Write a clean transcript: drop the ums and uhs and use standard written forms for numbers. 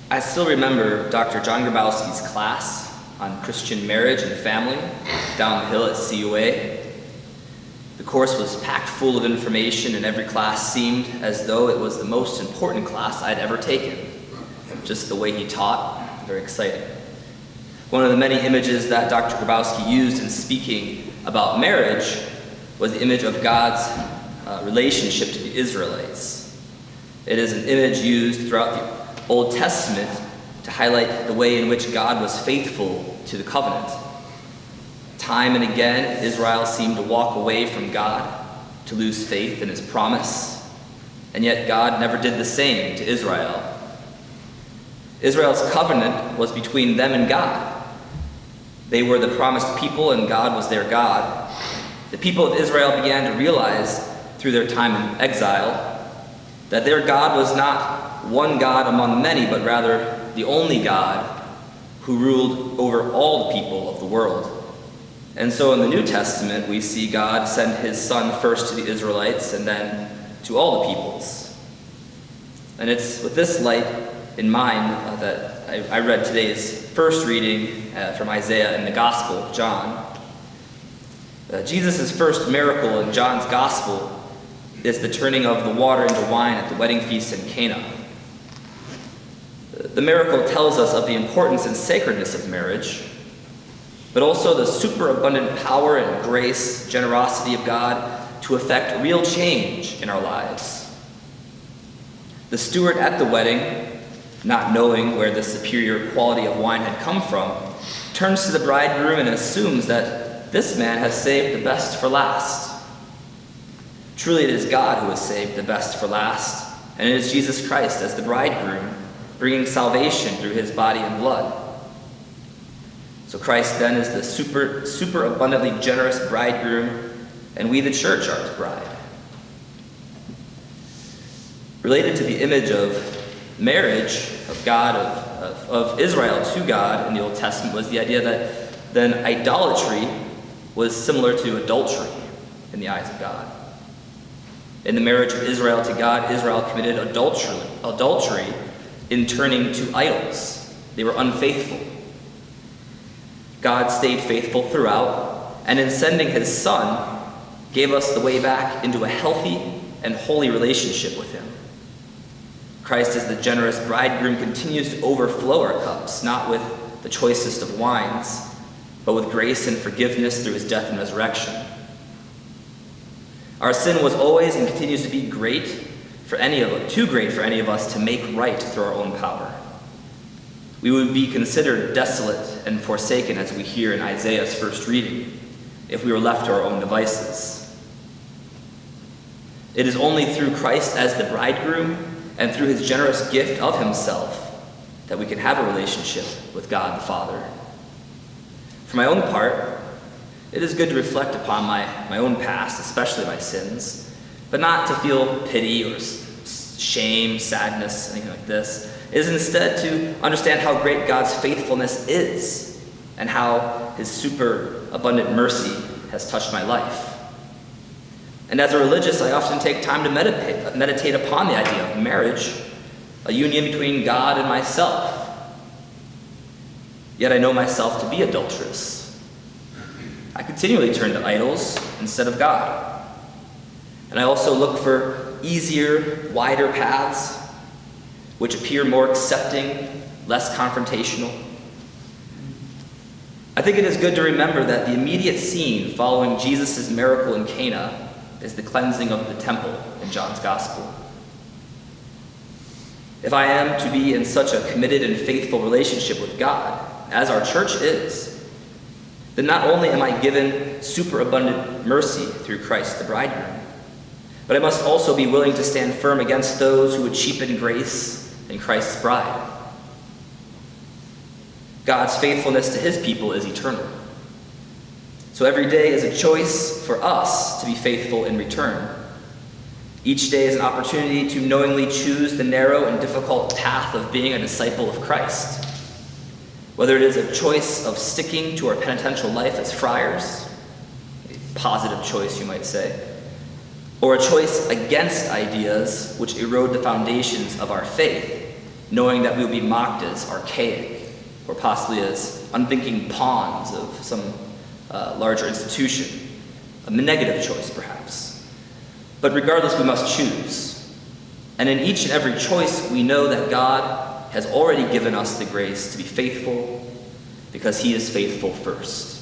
I still remember Dr. John Grabowski's class on Christian marriage and family down the hill at CUA. The course was packed full of information, and every class seemed as though it was the most important class I'd ever taken. Just the way he taught, very exciting. One of the many images that Dr. Grabowski used in speaking about marriage was the image of God's relationship to the Israelites. It is an image used throughout the Old Testament to highlight the way in which God was faithful to the covenant. Time and again, Israel seemed to walk away from God, to lose faith in his promise, and yet God never did the same to Israel. Israel's covenant was between them and God. They were the promised people, and God was their God. The people of Israel began to realize through their time in exile that their God was not one God among many, but rather the only God who ruled over all the people of the world. And so in the New Testament, we see God send his Son first to the Israelites and then to all the peoples. And it's with this light in mind that I read today's first reading from Isaiah in the Gospel of John. Jesus' first miracle in John's Gospel is the turning of the water into wine at the wedding feast in Cana. The miracle tells us of the importance and sacredness of marriage, but also the superabundant power and grace, generosity of God to effect real change in our lives. The steward at the wedding, not knowing where the superior quality of wine had come from, turns to the bridegroom and assumes that this man has saved the best for last. Truly it is God who has saved the best for last, and it is Jesus Christ as the bridegroom, bringing salvation through his body and blood. So Christ then is the super abundantly generous bridegroom, and we the church are his bride. Related to the image of marriage of God, of Israel to God in the Old Testament, was the idea that then idolatry was similar to adultery in the eyes of God. In the marriage of Israel to God, Israel committed adultery in turning to idols. They were unfaithful. God stayed faithful throughout, and in sending his Son, gave us the way back into a healthy and holy relationship with him. Christ as the generous bridegroom continues to overflow our cups, not with the choicest of wines, but with grace and forgiveness through his death and resurrection. Our sin was always and continues to be too great for any of us to make right through our own power. We would be considered desolate and forsaken, as we hear in Isaiah's first reading, if we were left to our own devices. It is only through Christ as the bridegroom and through his generous gift of himself that we can have a relationship with God the Father. For my own part, it is good to reflect upon my own past, especially my sins, but not to feel pity or shame, sadness, anything like this. It is instead to understand how great God's faithfulness is and how his super abundant mercy has touched my life. And as a religious, I often take time to meditate upon the idea of marriage, a union between God and myself. Yet I know myself to be adulterous. I continually turn to idols instead of God. And I also look for easier, wider paths, which appear more accepting, less confrontational. I think it is good to remember that the immediate scene following Jesus' miracle in Cana is the cleansing of the temple in John's Gospel. If I am to be in such a committed and faithful relationship with God, as our church is, then not only am I given superabundant mercy through Christ the bridegroom, but I must also be willing to stand firm against those who would cheapen grace in Christ's bride. God's faithfulness to his people is eternal. So every day is a choice for us to be faithful in return. Each day is an opportunity to knowingly choose the narrow and difficult path of being a disciple of Christ. Whether it is a choice of sticking to our penitential life as friars, a positive choice you might say, or a choice against ideas which erode the foundations of our faith, knowing that we will be mocked as archaic, or possibly as unthinking pawns of some larger institution. A negative choice, perhaps. But regardless, we must choose. And in each and every choice, we know that God has already given us the grace to be faithful because he is faithful first.